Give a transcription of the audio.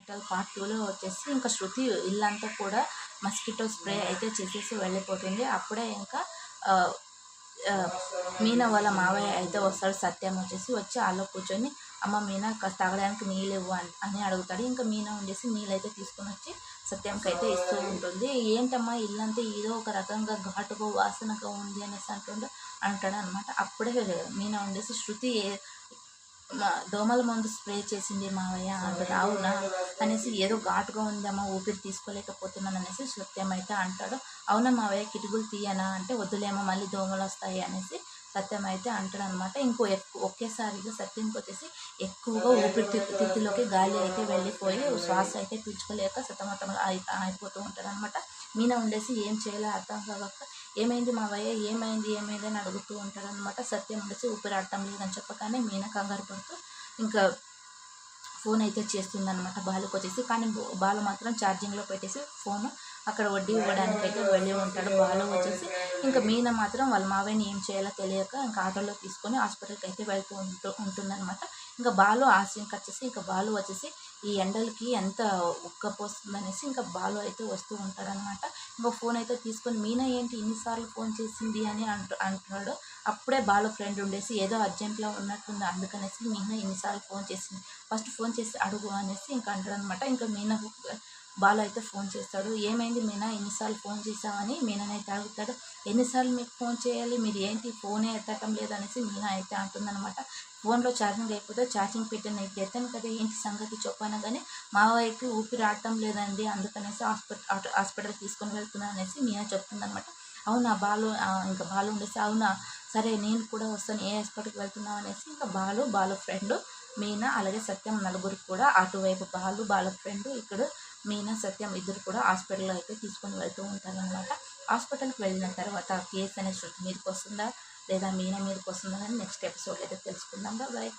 Hospital part 2లో వచ్చేసి ఇంకా శృతి ఇల్లంతా కూడా మస్కిటో స్ప్రే అయితే చేసేసి వెళ్ళిపోతుంది. అప్పుడే ఇంకా మీనా వాళ్ళ మావయ్య అయితే వస్తాడు. సత్యం వచ్చి ఆలో కూర్చొని అమ్మ మీనా తాగడానికి నీళ్ళు ఇవ్వు అని అడుగుతాడు. ఇంకా మీనా ఉండేసి నీళ్ళు అయితే తీసుకొని వచ్చి సత్యంకి అయితే ఇస్తూ ఉంటుంది. ఏంటమ్మా ఇల్లంతా ఏదో ఒక రకంగా ఘాటుగా వాసనగా ఉంది అనేసి అంటాడు అనమాట. అప్పుడే మీనా ఉండేసి శృతి దోమల మందు స్ప్రే చేసింది మావయ్య అంటుంది. అవునా అనేసి ఏదో ఘాటుగా ఉందమ్మా ఊపిరి తీసుకోలేకపోతున్నాను అనేసి సత్యం అయితే అంటాడు. అవునా మావయ్య కిటికీలు తీయనా అంటే వద్దులేమో మళ్ళీ దోమలు వస్తాయి అనేసి సత్యం అయితే అంటాడు అనమాట. ఒకేసారిగా సత్యంకి వచ్చేసి ఎక్కువగా ఊపిరితిత్తులోకి గాలి అయితే వెళ్ళిపోయి శ్వాస అయితే పీల్చుకోలేక సతమతం అయిపోతూ ఉంటాడు అనమాట. మీనా ఉండేసి ఏం చేయాలో అర్థం కాక ఏమైంది మావయ్య ఏమైంది అని అడుగుతూ ఉంటాడు అనమాట. సత్యం ఉండేసి ఊపిరాడటం లేదని చెప్పగానే మీనా కంగారు పడుతూ ఇంకా ఫోన్ అయితే చేస్తుందన్నమాట బాలుకి వచ్చేసి. కానీ బాలు మాత్రం ఛార్జింగ్లో పెట్టేసి ఫోను అక్కడ వడ్డీ ఇవ్వడానికి అయితే వెళ్ళి ఉంటాడు. బాలు వచ్చేసి ఇంకా మీనా మాత్రం వాళ్ళ మావయ్యని ఏం చేయాలో తెలియక ఇంకా ఆటోలో తీసుకొని హాస్పిటల్కి అయితే వెళ్తూ ఉంటుందన్నమాట. ఇంకా బాలు ఆ సీన్కి వచ్చేసి ఇంకా బాలు వచ్చేసి ఈ ఎండలకి ఎంత ఉక్కపోస్తుందనేసి ఇంకా బాలు అయితే వస్తూ ఉంటాడనమాట. ఇంకా ఫోన్ అయితే తీసుకొని మీనా ఏంటి ఇన్నిసార్లు ఫోన్ చేసింది అని అంటున్నాడు. అప్పుడే బాలు ఫ్రెండ్ ఉండేసి ఏదో అర్జెంట్లో ఉన్నట్టుంది అందుకనేసి మీనా ఇన్నిసార్లు ఫోన్ చేసింది, ఫస్ట్ ఫోన్ చేసి అడుగు అనేసి ఇంకా అంటాడనమాట. ఇంకా మీనా బాలు అయితే ఫోన్ చేస్తాడు. ఏమైంది మీనా ఎన్నిసార్లు ఫోన్ చేసామని మీనానైతే అడుగుతాడు. ఎన్నిసార్లు మీకు ఫోన్ చేయాలి, మీరు ఏంటి ఫోనే ఎత్తటం లేదనేసి మీనా అయితే అంటుందన్నమాట. ఫోన్లో ఛార్జింగ్ అయిపోతే ఛార్జింగ్ పెట్టిన ఇప్పుడు ఎత్తాను కదా ఏంటి సంగతి చెప్పాను కానీ మావయ్యకి ఊపిరి ఆడటం లేదండి అందుకనేసి హాస్పిటల్కి తీసుకొని వెళ్తున్నా అనేసి మీనా చెప్తుందనమాట. అవునా బాలు ఇంకా బాలు ఉండేసి అవునా సరే నేను కూడా వస్తాను ఏ హాస్పిటల్కి వెళ్తున్నావు అనేసి ఇంకా బాలు ఫ్రెండ్ మీనా అలాగే సత్యం నలుగురు కూడా అటువైపు బాలు ఫ్రెండ్ ఇక్కడ మీనా సత్యం ఇద్దరు కూడా హాస్పిటల్లో అయితే తీసుకొని వెళ్తూ ఉంటారనమాట. హాస్పిటల్కి వెళ్ళిన తర్వాత కేసు అనేది శృతి మీదకి వస్తుందా లేదా మీనా మీదకి వస్తుందా అని నెక్స్ట్ ఎపిసోడ్ అయితే తెలుసుకుందాం. బాయ్.